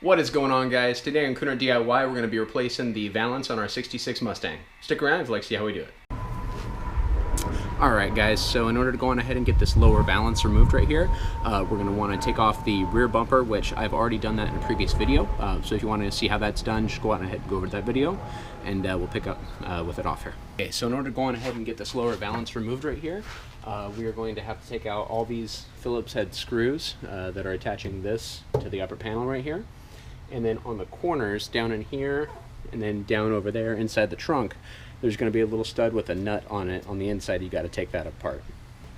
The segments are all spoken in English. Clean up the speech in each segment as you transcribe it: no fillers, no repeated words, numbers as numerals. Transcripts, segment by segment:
What is going on, guys? Today on Cooner DIY, we're going to be replacing the Valance on our 66 Mustang. Stick around if you'd like to see how we do it. Alright guys, so in order to go on ahead and get this lower valance removed right here, we're going to want to take off the rear bumper, which I've already done that in a previous video. So if you want to see how that's done, just go on ahead and go over to that video, and we'll pick up with it off here. Okay, so in order to go on ahead and get this lower valance removed right here, we are going to have to take out all these Phillips head screws that are attaching this to the upper panel right here. And then on the corners, down in here, and then down over there inside the trunk, there's going to be a little stud with a nut on it on the inside. You got to take that apart.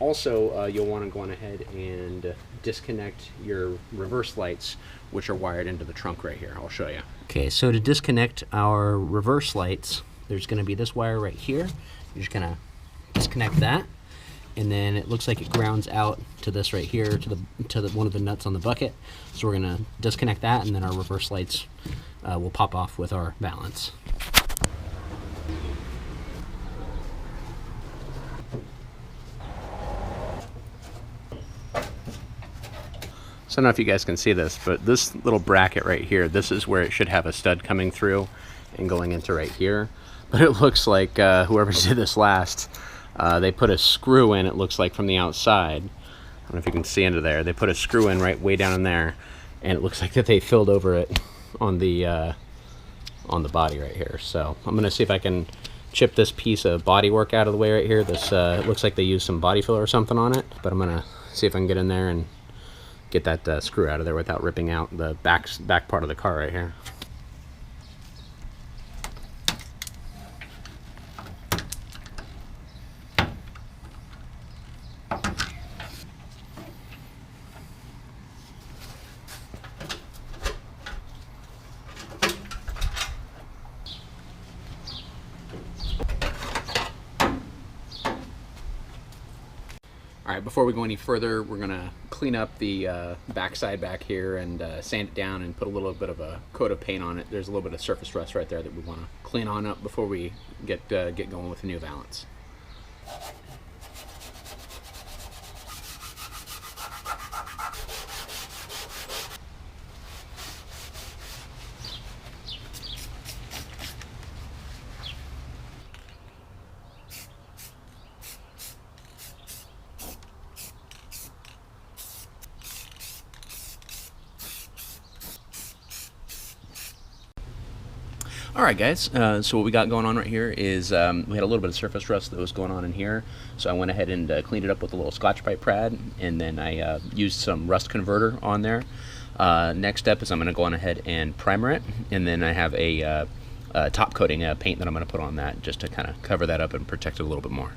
Also, you'll want to go on ahead and disconnect your reverse lights, which are wired into the trunk right here. I'll show you. Okay, so to disconnect our reverse lights, there's going to be this wire right here. You're just going to disconnect that, and then it looks like it grounds out to this right here, to the one of the nuts on the bucket. So we're going to disconnect that, and then our reverse lights will pop off with our Valance. So I don't know if you guys can see this, but this little bracket right here, this is where it should have a stud coming through and going into right here. But it looks like whoever did this last, they put a screw in, it looks like, from the outside. I don't know if you can see into there. They put a screw in right way down in there, and it looks like that they filled over it on the body right here. So I'm going to see if I can chip this piece of bodywork out of the way right here. This it looks like they used some body filler or something on it, but I'm going to see if I can get in there and get that screw out of there without ripping out the back part of the car right here. Alright, before we go any further, we're going to clean up the backside back here and sand it down and put a little bit of a coat of paint on it. There's a little bit of surface rust right there that we want to clean on up before we get going with the new Valance. Alright guys, so what we got going on right here is we had a little bit of surface rust that was going on in here, so I went ahead and cleaned it up with a little Scotch Brite pad, and then I used some rust converter on there. Next step is I'm going to go on ahead and primer it, and then I have a top coating paint that I'm going to put on that just to kind of cover that up and protect it a little bit more.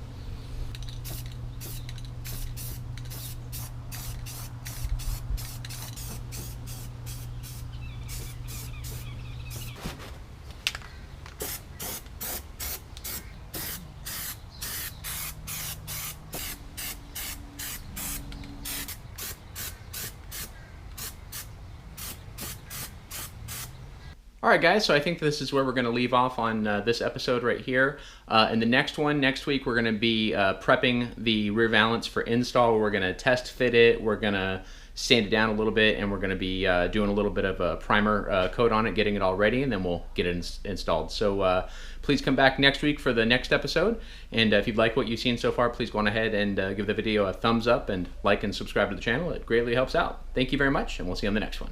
Alright guys, so I think this is where we're going to leave off on this episode right here. In the next one, next week, we're going to be prepping the rear valance for install. We're going to test fit it, we're going to sand it down a little bit, and we're going to be doing a little bit of a primer coat on it, getting it all ready, and then we'll get it installed. So please come back next week for the next episode, and if you've liked what you've seen so far, please go on ahead and give the video a thumbs up and like and subscribe to the channel. It greatly helps out. Thank you very much, and we'll see you on the next one.